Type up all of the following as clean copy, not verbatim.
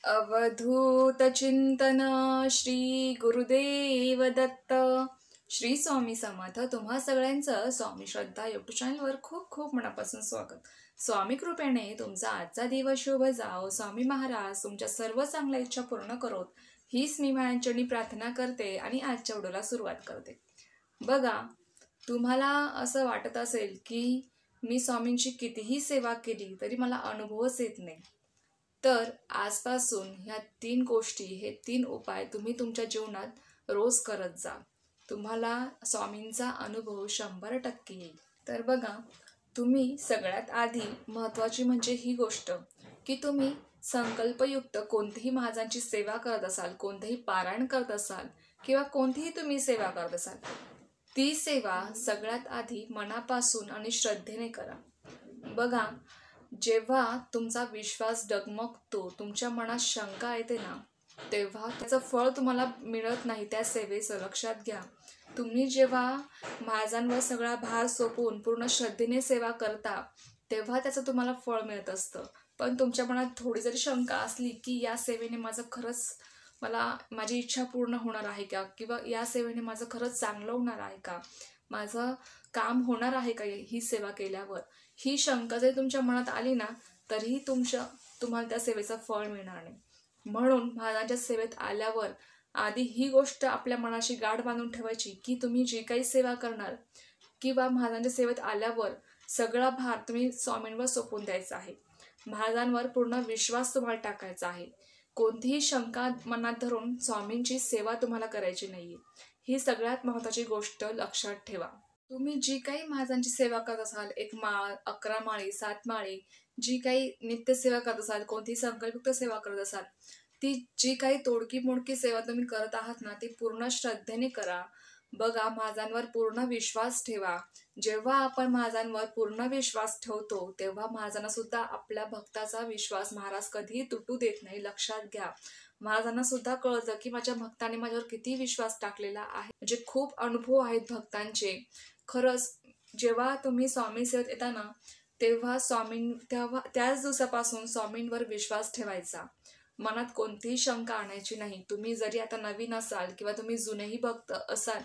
अवधूत चिंतन श्री गुरुदेव दत्त. श्री स्वामी समर्थ. तुम्हा सगळ्यांचं स्वामी श्रद्धा युट्यूब चॅनलवर खूप खूप मनापासून स्वागत. स्वामी कृपेने तुमचा आजचा दिवस शुभ जाओ. स्वामी महाराज तुमच्या सर्व चांगल्या इच्छा पूर्ण करोत, हीच मी माझ्यांची प्रार्थना करते आणि आजच्या व्हिडिओला सुरुवात करते. बघा, तुम्हाला असं वाटत असेल की मी स्वामींची कितीही सेवा केली तरी मला अनुभवच येत नाही. तर आजपासून ह्या 3 गोष्टी, हे 3 उपाय तुम्ही तुमच्या जीवनात रोज करत जा. तुम्हाला स्वामींचा अनुभव 100% येईल. तर बघा, तुम्ही सगळ्यात आधी महत्त्वाची म्हणजे ही गोष्ट की तुम्ही संकल्पयुक्त कोणतीही महाराजांची सेवा करत असाल, कोणतेही पारायण करत असाल किंवा कोणतीही तुम्ही सेवा करत असाल, ती सेवा सगळ्यात आधी मनापासून आणि श्रद्धेने करा. बघा, जेव्हा तुमचा विश्वास डगमगतो, तुमच्या मनात शंका येते ना, तेव्हा त्याचं फळ तुम्हाला मिळत नाही. त्या सेवेचं लक्षात घ्या. तुम्ही जेव्हा महाराजांवर सगळा भार सोपवून पूर्ण श्रद्धेने सेवा करता, तेव्हा त्याचं तुम्हाला फळ मिळत असतं. पण तुमच्या मनात थोडी जरी शंका असली की या सेवेने माझं खरंच मला माझी इच्छा पूर्ण होणार आहे का, किंवा या सेवेने माझं खरंच चांगलं होणार आहे का, माझं काम होणार आहे का ही सेवा केल्यावर, ही शंका जरी तुमच्या मनात आली ना, तरीही तुम्हाला त्या सेवेचं फळ मिळणार नाही. म्हणून महाराजांच्या सेवेत आल्यावर आधी ही गोष्ट आपल्या मनाशी गाठ बांधून ठेवायची की तुम्ही जी काही सेवा करणार किंवा महाराजांच्या सेवेत आल्यावर सगळा भार तुम्ही स्वामींवर सोपवून द्यायचा आहे. महाराजांवर पूर्ण विश्वास तुम्हाला टाकायचा आहे. कोणतीही शंका मनात धरून स्वामींची सेवा तुम्हाला करायची नाहीये. ही सगळ्यात महत्त्वाची गोष्ट लक्षात ठेवा. तुम्ही जी काही महाराजांची सेवा करत असाल, 1 माळ, 11 माळी, 7 माळी, जी काही नित्यसेवा करत असाल, कोणतीही संकल्पयुक्त सेवा करत असाल, ती जी काही तोडकी मोडकी सेवा तुम्ही करत आहात ना, ती पूर्ण श्रद्धेने करा. बघा, महाराजांवर पूर्ण विश्वास ठेवा. जेव्हा आपण महाराजांवर पूर्ण विश्वास ठेवतो तेव्हा महाराजांना सुद्धा आपल्या भक्ताचा विश्वास महाराज कधीही तुटू देत नाही. लक्षात घ्या. महाराजांना सुद्धा कळतं की माझ्या भक्ताने माझ्यावर किती विश्वास टाकलेला आहे. म्हणजे खूप अनुभव आहेत भक्तांचे. खरंच जेव्हा तुम्ही स्वामी सेवेत येता ना, तेव्हा त्याच दिवसापासून स्वामींवर विश्वास ठेवायचा. मनात कोणतीही शंका आणायची नाही. तुम्ही जरी आता नवीन असाल किंवा तुम्ही जुनेही भक्त असाल,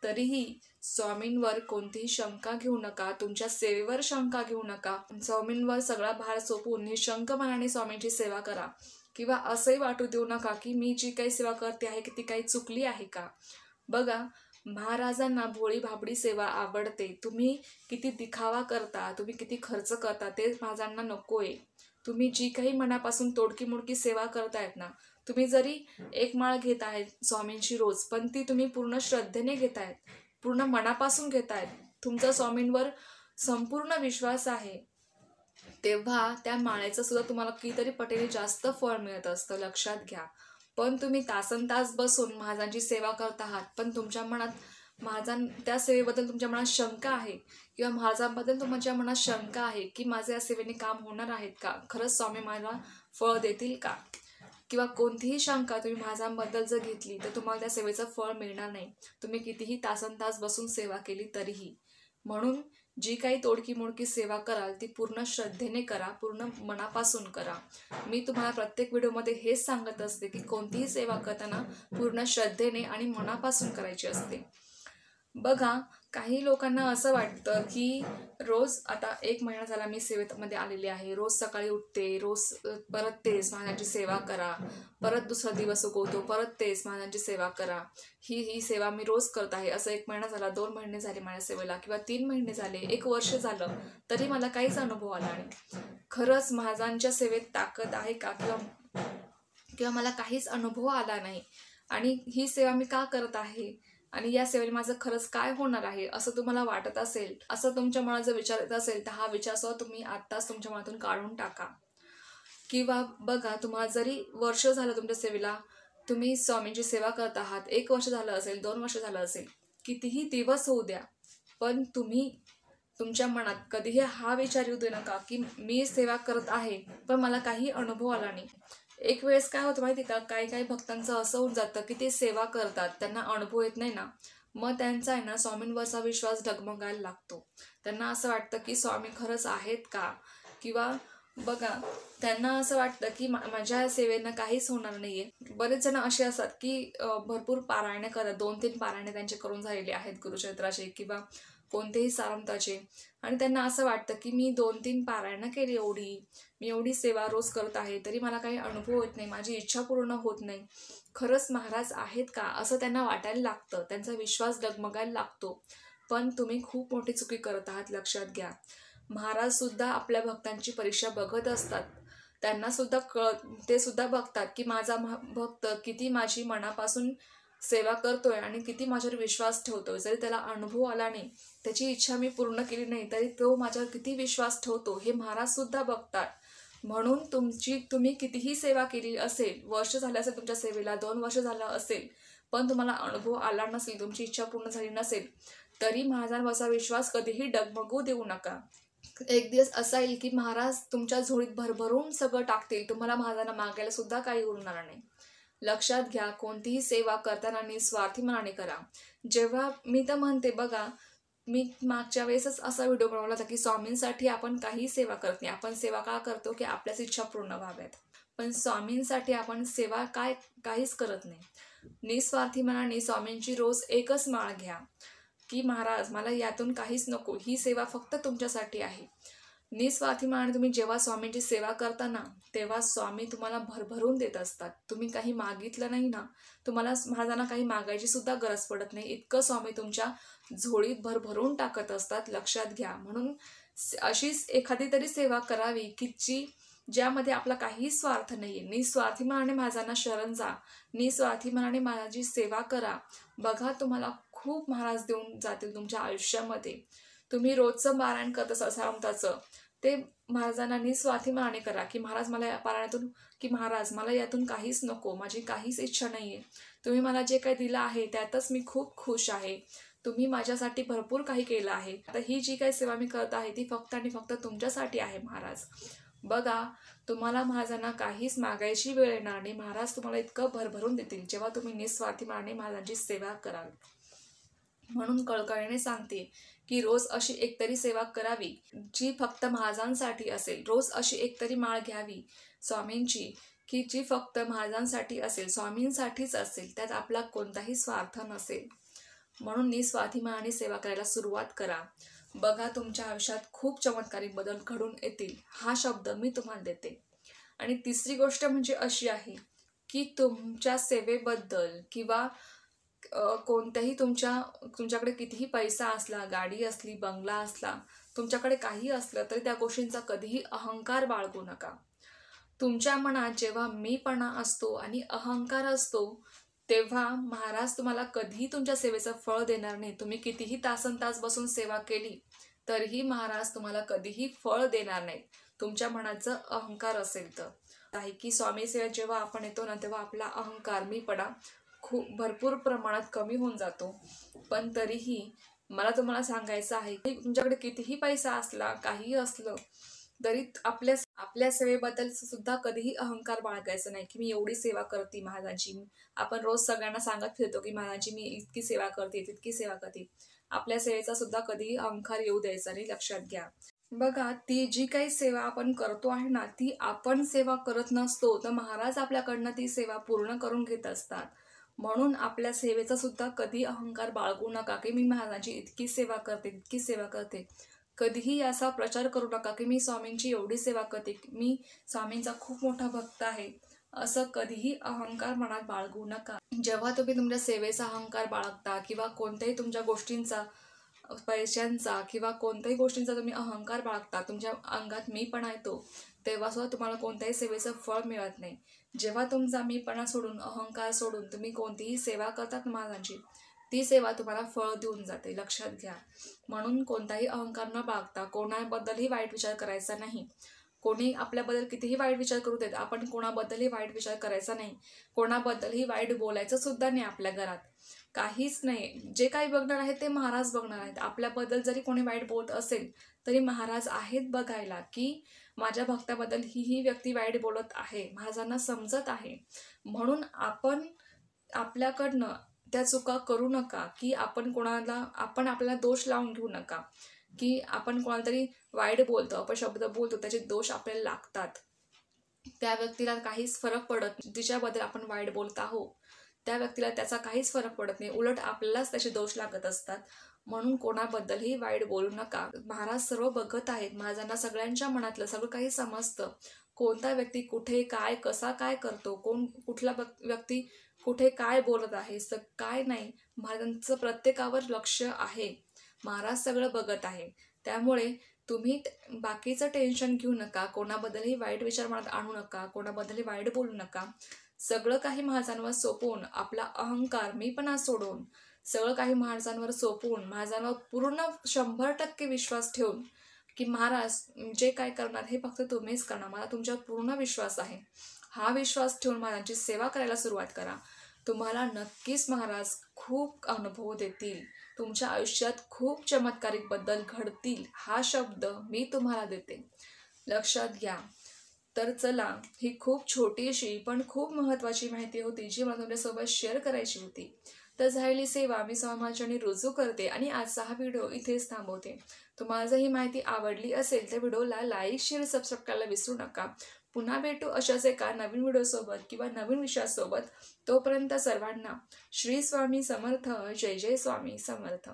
तरीही स्वामींवर कोणतीही शंका घेऊ नका. तुमच्या सेवेवर शंका घेऊ नका. स्वामींवर सगळा भार सोपवून निशंक मनाने स्वामींची सेवा करा. किंवा असंही वाटू देऊ नका की मी जी काही सेवा करते आहे की ती काही चुकली आहे का. बघा, महाराजांना भोळी भाबडी सेवा आवडते. तुम्ही किती दिखावा करता, तुम्ही किती खर्च करता, ते महाराजांना नकोय. तुम्ही जी काही मनापासून तोडकी मोडकी सेवा करतायत ना, तुम्ही जरी 1 माळ घेत आहेत स्वामींची रोज, पण ती तुम्ही पूर्ण श्रद्धेने घेतायत, पूर्ण मनापासून घेतायत, तुमचा स्वामींवर संपूर्ण विश्वास आहे, तेव्हा त्या माळेचं सुद्धा तुम्हाला कितीतरी पटीने जास्त फळ मिळत असतं. लक्षात घ्या. पण तुम्ही तासनतास बसून महाराजांची सेवा करत आहात, पण तुमच्या मनात त्या सेवेबद्दल तुमच्या मनात शंका आहे, किंवा महाराजांबद्दल तुमच्या मनात शंका आहे की माझे या सेवेने काम होणार आहेत का, खरंच स्वामी मला फळ देतील का, किंवा कोणतीही शंका तुम्ही महाराजांबद्दल जर घेतली तर तुम्हाला त्या सेवेचं फळ मिळणार नाही, तुम्ही कितीही तासनतास बसून सेवा केली तरीही. म्हणून जी काही तोडकी मोडकी सेवा कराल ती पूर्ण श्रद्धेने करा, पूर्ण मनापासून करा. मी तुम्हाला प्रत्येक व्हिडिओमध्ये हेच सांगत असते की कोणतीही सेवा करताना पूर्ण श्रद्धेने आणि मनापासून करायची असते. बघा, काही लोकांना असं वाटतं की रोज आता 1 महिना झाला मी सेवेमध्ये आलेली आहे, रोज सकाळी उठते, रोज परत तेच महाराजांची सेवा करा, परत दुसरा दिवस उगवतो, परत तेच महाराजांची सेवा करा, ही सेवा मी रोज करत आहे. असं 1 महिना झाला, 2 महिने झाले माझ्या सेवेला, किंवा 3 महिने झाले, 1 वर्ष झालं, तरी मला काहीच अनुभव आला नाही. खरंच महाराजांच्या सेवेत ताकद आहे का, किंवा मला काहीच अनुभव आला नाही, आणि ही सेवा मी का करत आहे, आणि या सेवेने माझं खरंच काय होणार आहे, असं तुम्हाला वाटत असेल, असं तुमच्या मनात जर विचार येत असेल, तर हा विचार सुद्धा तुम्ही आत्ताच तुमच्या मनातून काढून टाका. किंवा बघा, तुम्हाला जरी वर्ष झालं तुमच्या सेवेला, तुम्ही स्वामींची सेवा करत आहात, 1 वर्ष झालं असेल, 2 वर्ष झालं असेल, कितीही दिवस होऊ द्या, पण तुम्ही तुमच्या मनात कधीही हा विचार येऊ देऊ नका की मी सेवा करत आहे पण मला काही अनुभव आला नाही. एक वेळेस काय होतं माहिती का, काही भक्तांचं असं होऊन जातं की ते सेवा करतात, त्यांना अनुभव येत नाही ना, मग त्यांचा आहे ना स्वामींवरचा विश्वास डगमगायला लागतो. त्यांना असं वाटतं की स्वामी खरंच आहेत का, किंवा बघा, त्यांना असं वाटतं की माझ्या सेवेनं काहीच होणार नाहीये. बरेच जण असे असतात की भरपूर पारायणे करतात, 2-3 पारायणे त्यांचे करून झालेले आहेत गुरुचरित्राचे किंवा कोणतेही सारामताचे, आणि त्यांना असं वाटतं की मी 2-3 पारायणं केली, मी एवढी सेवा रोज करत आहे, तरी मला काही अनुभव येत नाही, माझी इच्छा पूर्ण होत नाही. खरंच महाराज आहेत का असं त्यांना वाटायला लागतं, त्यांचा विश्वास डगमगायला लागतो. पण तुम्ही खूप मोठी चुकी करत आहात, लक्षात घ्या. महाराज सुद्धा आपल्या भक्तांची परीक्षा बघत असतात. त्यांना सुद्धा ते सुद्धा बघतात की माझा भक्त किती माझी मनापासून सेवा करतोय आणि किती माझ्यावर विश्वास ठेवतोय. जरी त्याला अनुभव आला नाही, त्याची इच्छा मी पूर्ण केली नाही, तरी तो माझ्यावर किती विश्वास ठेवतो हे महाराज सुद्धा बघतात. म्हणून तुम्ही कितीही सेवा केली असेल, वर्ष झालं असेल तुमच्या सेवेला, 2 वर्ष झालं असेल, पण तुम्हाला अनुभव आला नसेल, तुमची इच्छा पूर्ण झाली नसेल, तरी महाराजांवरचा विश्वास कधीही डगमगू देऊ नका. एक दिवस असा येईल की महाराज तुमच्या झोळीत भरभरून सगळं टाकतील, तुम्हाला महाराजांना मागायला सुद्धा काही उरणार नाही. लक्षात घ्या, कोणतीही सेवा करताना निस्वार्थी मनाने करा. जेव्हा मी तर म्हणते बघा, मी मागच्या वेळेसच असा व्हिडिओ बनवला होता की स्वामींसाठी आपण काही सेवा करत नाही. आपण सेवा का करतो की आपल्याच इच्छा पूर्ण व्हाव्यात, पण स्वामींसाठी आपण सेवा काहीच करत नाही. निस्वार्थी मनाने स्वामींची रोज एकच माळ घ्या की महाराज मला यातून काहीच नको, ही सेवा फक्त तुमच्यासाठी आहे. निस्वार्थी मनाने तुम्ही जेव्हा स्वामींची सेवा करता ना, तेव्हा स्वामी तुम्हाला भरभरून देत असतात. तुम्ही काही मागितलं नाही ना, तुम्हाला महाराजांना काही मागायची सुद्धा गरज पडत नाही, इतकं स्वामी तुमच्या झोळीत भरभरून टाकत असतात. लक्षात घ्या. म्हणून अशीच एखादी तरी सेवा करावी की ज्यामध्ये आपला काही स्वार्थ नाहीये. निस्वार्थी मनाने महाराजांना शरण जा, निस्वार्थी मनाने महाराजांची सेवा करा. बघा, तुम्हाला खूप महाराज देऊन जातील तुमच्या आयुष्यामध्ये. तुम्ही रोजचं पारायण करत असाल सारामताचं, ते महाराजांना निस्वार्थी मनाने करा की महाराज मला या पारायणातून, की महाराज मला यातून काहीच नको, माझी काहीच इच्छा नाहीये, तुम्ही मला जे काही दिलं आहे त्यातच मी खूप खुश आहे, तुम्ही माझ्यासाठी भरपूर काही केलं आहे, आता ही जी काही सेवा मी करत आहे ती फक्त आणि फक्त तुमच्यासाठी आहे महाराज. बघा, तुम्हाला महाराजांना काहीच मागायची वेळ येणार नाही. महाराज तुम्हाला इतकं भरभरून देतील जेव्हा तुम्ही निस्वार्थी मनाने महाराजांची सेवा कराल. म्हणून कळकळीने सांगते की रोज अशी एकतरी सेवा करावी जी फक्त महाराजांसाठी असेल. रोज अशी एकतरी माळ घ्यावी स्वामींची की जी फक्त महाराजांसाठी असेल, स्वामींसाठीच असेल, त्यात आपला कोणताही स्वार्थ नसेल. म्हणून निस्वार्थी मनाने सेवा करायला सुरुवात करा. बघा, तुमच्या आयुष्यात खूप चमत्कारी बदल घडून येतील, हा शब्द मी तुम्हाला देते. आणि तिसरी गोष्ट म्हणजे अशी आहे की तुमच्या सेवेबद्दल किंवा कोणत्याही तुमच्याकडे कितीही पैसा असला, गाडी असली, बंगला असला, तुमच्याकडे काही असलं तरी त्या गोष्टींचा कधीही अहंकार बाळगू नका. तुमच्या मनात जेव्हा मीपणा असतो आणि अहंकार असतो, तेव्हा महाराज तुम्हाला कधीही तुमच्या सेवेचं फळ देणार नाही. तुम्ही कितीही तासनतास बसून सेवा केली तरीही महाराज तुम्हाला कधीही फळ देणार नाहीत, तुमच्या मनाचं अहंकार असेल तर. आहे की स्वामी सेवेत जेव्हा आपण येतो ना, तेव्हा आपला अहंकार, मीपणा खूप भरपूर प्रमाणात कमी होऊन जातो. पण तरीही मला तुम्हाला सांगायचं आहे की तुमच्याकडे कितीही पैसा असला, काही असलं तरी आपल्या सेवेबद्दल सुद्धा कधीही अहंकार बाळगायचा नाही की मी एवढी सेवा करते महाराजांची. आपण रोज सगळ्यांना सांगत फिरतो की महाराजांची मी इतकी सेवा करते, तितकी सेवा करते. आपल्या सेवेचा सुद्धा कधीही अहंकार येऊ द्यायचा नाही, लक्षात घ्या. बघा, ती जी काही सेवा आपण करतो आहे ना, ती आपण सेवा करत नसतो, तर महाराज आपल्याकडनं ती सेवा पूर्ण करून घेत असतात. म्हणून आपल्या सेवेचा सुद्धा कधी अहंकार बाळगू नका की मी महाराजांची इतकी सेवा करते, तितकी सेवा करते. कधीही असा प्रचार करू नका की मी स्वामींची एवढी सेवा करते, मी स्वामींचा खूप मोठा भक्त आहे, असं कधीही अहंकार मनात बाळगू नका. जेव्हा तुम्ही तुमच्या सेवेचा अहंकार बाळगता किंवा कोणत्याही तुमच्या गोष्टींचा, पैशांचा किंवा कोणत्याही गोष्टींचा तुम्ही अहंकार बाळगता, तुमच्या अंगात मीपणा येतो, तेव्हा सुद्धा तुम्हाला कोणत्याही सेवेचं फळ मिळत नाही. जेव्हा तुमचा मीपणा सोडून, अहंकार सोडून तुम्ही कोणतीही सेवा करतात महाराजांची, ती सेवा तुम्हाला फळ देऊन जाते, लक्षात घ्या. म्हणून कोणताही अहंकार न बाळगता कोणाबद्दलही वाईट विचार करायचा नाही. कोणी आपल्याबद्दल कितीही वाईट विचार करू देत, आपण कोणाबद्दलही वाईट विचार करायचा नाही. कोणाबद्दलही वाईट बोलायचं सुद्धा नाही. आपल्या घरात काहीच नाही. जे काही बघणार आहेत ते महाराज बघणार आहेत. आपल्याबद्दल जरी कोणी वाईट बोलत असेल तरी महाराज आहेत बघायला की माझ्या भक्ताबद्दल ही व्यक्ती वाईट बोलत आहे, महाराजांना समजत आहे. म्हणून आपण आपल्याकडनं त्या चुका करू नका की आपण आपल्याला दोष लावून घेऊ नका की आपण कोणाला तरी वाईट बोलतो, अपशब्द बोलतो, त्याचे दोष आपल्याला लागतात. त्या व्यक्तीला काहीच फरक पडत नाही. जिच्याबद्दल आपण वाईट बोलत आहोत त्या व्यक्तीला त्याचा काहीच फरक पडत नाही, उलट आपल्यालाच त्याचे दोष लागत असतात. म्हणून कोणाबद्दलही वाईट बोलू नका. महाराज सर्व बघत आहेत, महाराजांना सगळ्यांच्या मनातलं सगळं काही समजतं. कोणता व्यक्ती कुठे काय कसा काय करतो, कुठला व्यक्ती कुठे काय बोलत आहे, काय नाही, महाराजांचं प्रत्येकावर लक्ष आहे. महाराज सगळं बघत आहे. त्यामुळे तुम्ही बाकीचं टेन्शन घेऊ नका, कोणाबद्दलही वाईट विचार मनात आणू नका, कोणाबद्दलही वाईट बोलू नका. सगळं काही महाराजांवर सोपवून, आपला अहंकार मीपणा सोडून सगळं काही महाराजांवर सोपवून, महाराजांवर पूर्ण 100% विश्वास ठेवून की महाराज जे काय करणार हे फक्त तुम्हीच करणार, मला तुमच्यावर पूर्ण विश्वास आहे, हा विश्वास ठेवून महाराजांची सेवा करायला सुरुवात करा. तुम्हाला नक्कीच महाराज खूप अनुभव देतील. तुमच्या आयुष्यात खूप चमत्कारिक बदल घडतील, हा शब्द मी तुम्हाला देते, लक्षात घ्या. तर चला, ही खूप छोटीशी पण खूप महत्त्वाची माहिती होती जी मला तुमच्यासोबत शेअर करायची होती. तर झालेली सेवा मी समाजाने रुजू करते आणि आजचा हा व्हिडिओ इथेच थांबवते. तुम्हाला जर ही माहिती आवडली असेल तर व्हिडिओला लाईक शेअर सबस्क्राईब करायला विसरू नका. पुन्हा भेटू अशाच एका नवीन व्हिडिओसोबत किंवा नवीन विषयासोबत. तोपर्यंत सर्वांना श्री स्वामी समर्थ. जय जय स्वामी समर्थ.